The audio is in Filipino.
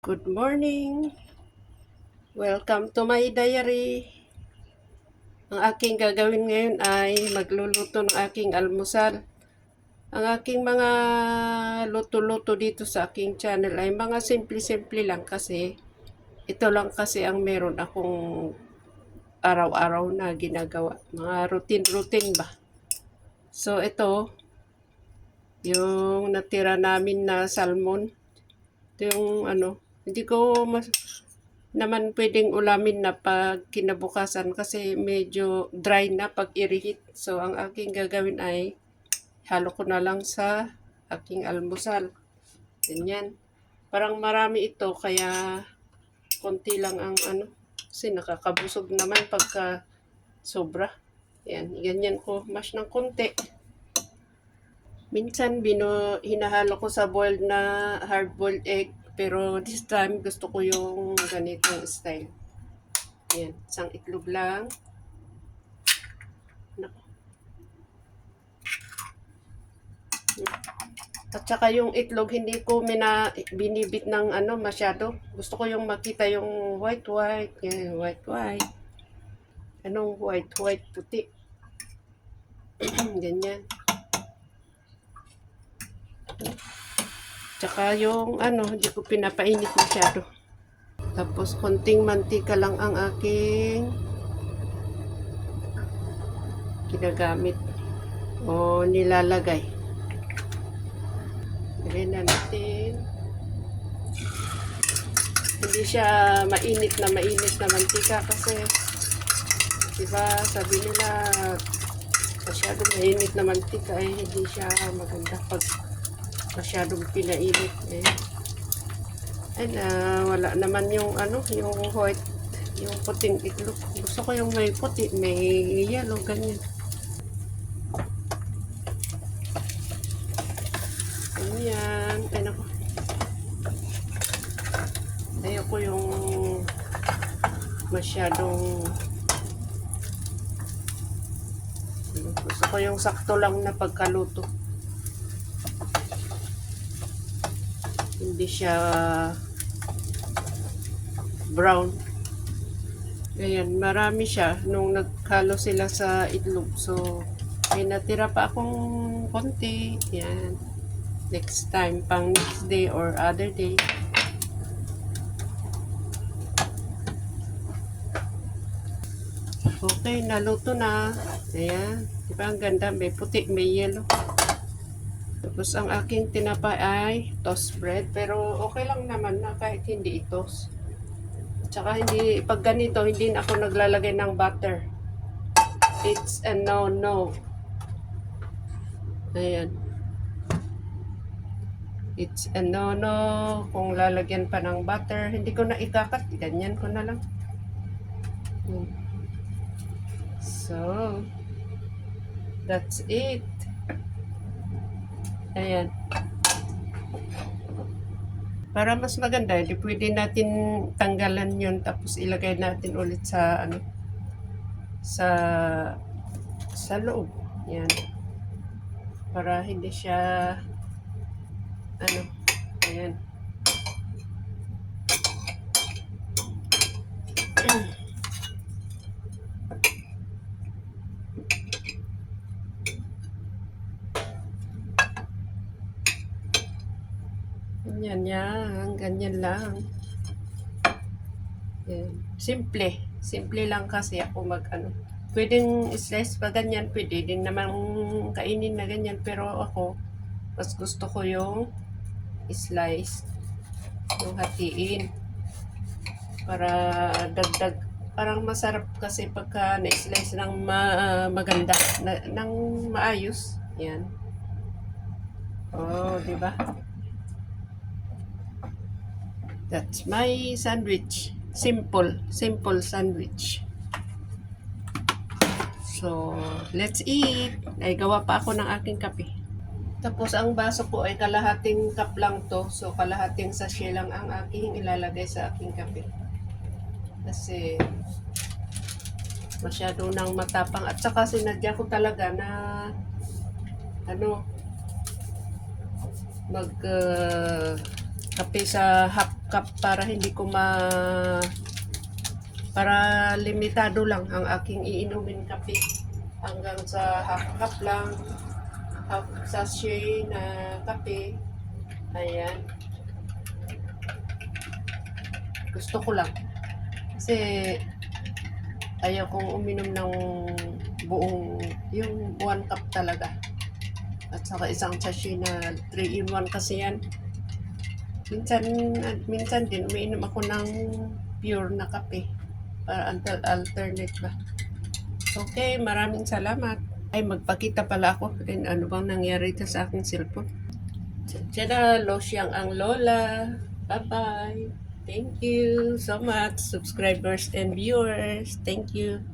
Good morning! Welcome to my diary. Ang aking gagawin ngayon ay magluluto ng aking almusal. Ang aking mga luto-luto dito sa aking channel ay mga simple-simple lang kasi ito lang kasi ang meron akong araw-araw na ginagawa. Mga routine-routine ba? So ito, yung natira namin na salmon. Ito yung hindi ko naman pwedeng ulamin na pag kinabukasan kasi medyo dry na pag i-reheat. So, ang aking gagawin ay halo ko na lang sa aking almusal. Ganyan. Parang marami ito kaya konti lang ang kasi nakakabusog naman pagka sobra. Yan, ganyan ko mash ng konti. Minsan hinahalo ko sa boiled na hard-boiled egg pero this time gusto ko yung ganitong style. Ayan, isang itlog lang. At saka yung itlog, hindi ko binibit ng masyado. Gusto ko yung makita yung white-white. Yan, white-white. Anong white-white, puti. Ganyan. Tsaka yung hindi ko pinapainit masyado. Tapos konting mantika lang ang aking ginagamit o nilalagay. Lagyan na natin. Hindi siya mainit na mantika kasi diba sabi nila masyadong mainit na mantika ay hindi siya maganda pag masyadong pinainit wala naman yung yung white, yung puting itlog. Gusto ko yung may puti, may yellow, ganyan. Ganyan. Ayoko yung masyadong gusto ko yung sakto lang na pagkaluto. Hindi siya brown. Ayan, marami siya nung naghalo sila sa itlog. So, may natira pa akong konti. Yan. Next time, pang next day or other day. Okay, naluto na. Ayan. Diba ang ganda? May puti, may yellow. Tapos ang aking tinapay ay toast bread. Pero okay lang naman na kahit hindi i-toast. Tsaka hindi, pag ganito, hindi na ako naglalagay ng butter. It's a no-no. Ayan. It's a no-no. Kung lalagyan pa ng butter, hindi ko na ikakat. Ganyan ko na lang. So, that's it. Ayan. Para mas maganda, hindi pwede natin tanggalan yun tapos ilagay natin ulit sa sa loob. Yan. Para hindi siya ayan. Ganyan lang. Yan. Simple lang kasi ako pwedeng slice pa ganyan, pwede din naman kainin na ganyan, pero ako, mas gusto ko yung slice, yung hatiin, para dagdag, parang masarap kasi pagka na-slice ng maganda, ng maayos. Yan. Oh, di ba? That's my sandwich. Simple sandwich. So, let's eat. Ay, gawa pa ako ng aking kape. Tapos, ang baso ko ay kalahating cup lang to. So, kalahating sachet lang ang aking ilalagay sa aking kape. Kasi, masyado nang matapang. At saka, sinadya ko talaga na mag kape sa cup para hindi ko para limitado lang ang aking iinumin kape. Hanggang sa half cup lang, half sachet na kape. Ayan. Gusto ko lang. Kasi ayaw kong uminom ng buong, yung 1 cup talaga. At saka isang sachet na 3-in-1 kasi yan. Minsan din umiinom ako ng pure na kape para alternate ba. Okay, maraming salamat. Ay, magpakita pala ako. And ano bang nangyari sa aking cellphone? Tiyada, losyang ang lola. Bye-bye. Thank you so much, subscribers and viewers. Thank you.